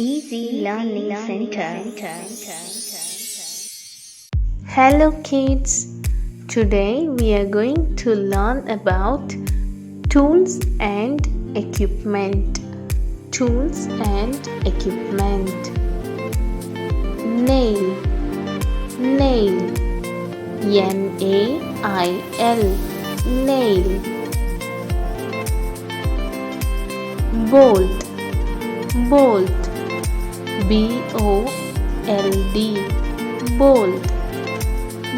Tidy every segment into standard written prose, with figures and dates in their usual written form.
Easy Learning Center. Hello kids, today we are going to learn about tools and equipment. Tools and equipment. Nail, nail, N-A-I-L, nail. Bolt, bolt, B-O-L-D, bolt,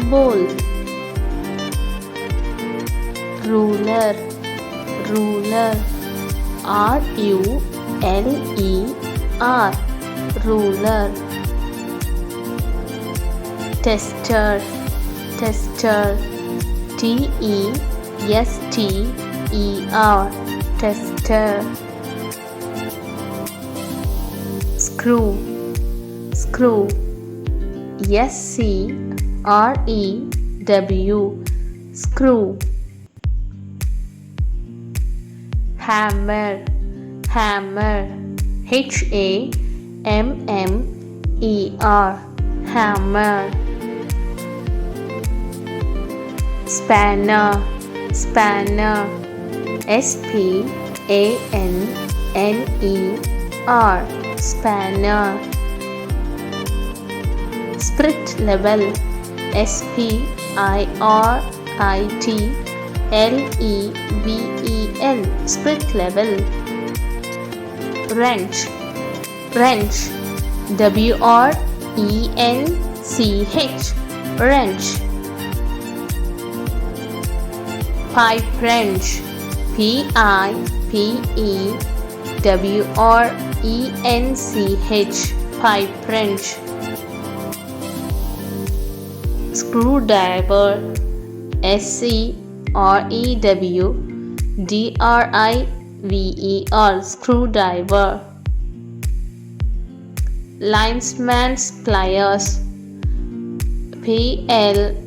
bolt. Ruler, ruler, R-U-L-E-R, ruler. Tester, tester, T-E-S-T-E-R, tester. Screw, screw, S-C-R-E-W, screw. Hammer, hammer, H-A-M-M-E-R, hammer. Spanner, spanner, S-P-A-N-N-E-R, spanner. Sprit level, S-P-I-R-I-T-L-E-V-E-L, sprit level. Wrench, wrench, W-R-E-N-C-H, wrench. Pipe wrench, P-I-P-E-W-R-E-N-C-H, pipe wrench. Screwdriver, S-C-R-E-W-D-R-I-V-E-R, screwdriver. Linesman's pliers, P-L-I-E-R-S,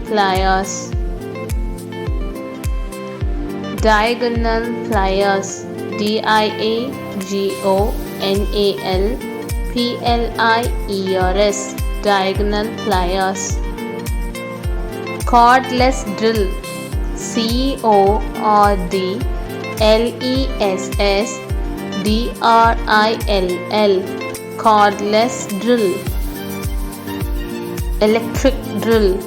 pliers. Diagonal pliers, D-I-A-G-O-N-A-L P-L-I-E-R-S, diagonal pliers. Cordless drill, C-O-R-D-L-E-S-S D-R-I-L-L, cordless drill. Electric drill,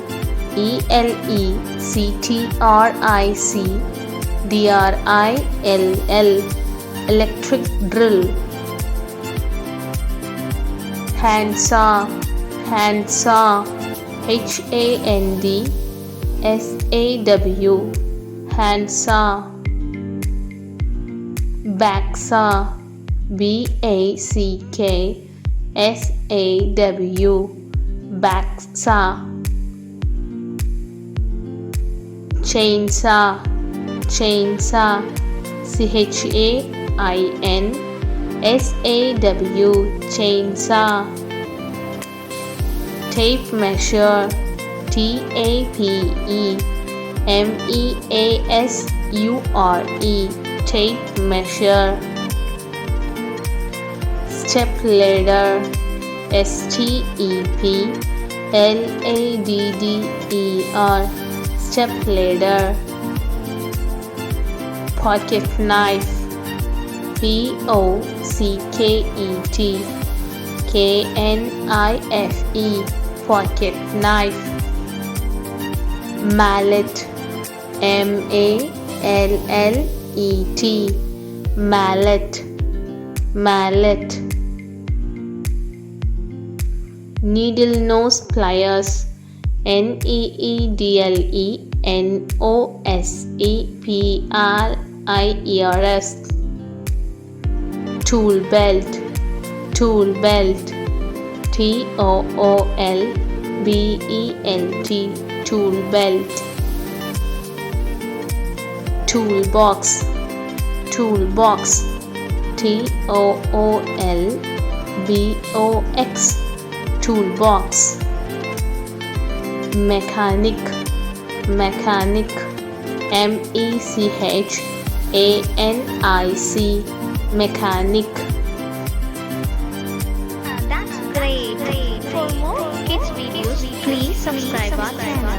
E-L-E-C-T-R-I-C-D-R-I-L-L, electric drill. Handsaw, handsaw, H-A-N-D-S-A-W, handsaw. Backsaw, B-A-C-K-S-A-W, backsaw. Chainsaw, chainsaw, C-H-A-I-N-S-A-W, chainsaw. Tape measure, T-A-P-E-M-E-A-S-U-R-E, tape measure. Step ladder, S-T-E-P-L-A-D-D-E-R, step ladder. Pocket knife, P-O-C-K-E-T K-N-I-F-E, pocket knife. Mallet, M-A-L-L-E-T, mallet, mallet. Needle nose pliers, N-E-E-D-L-E-N-O-S-E-P-R-I-E-R-S. Tool belt, tool belt, T-O-O-L-B-E-L-T, tool belt. Toolbox, toolbox, T-O-O-L-B-O-X, toolbox. Mechanic, mechanic, M-E-C-H-A-N-I-C, mechanic, That's great. For more kids videos, please subscribe our channel.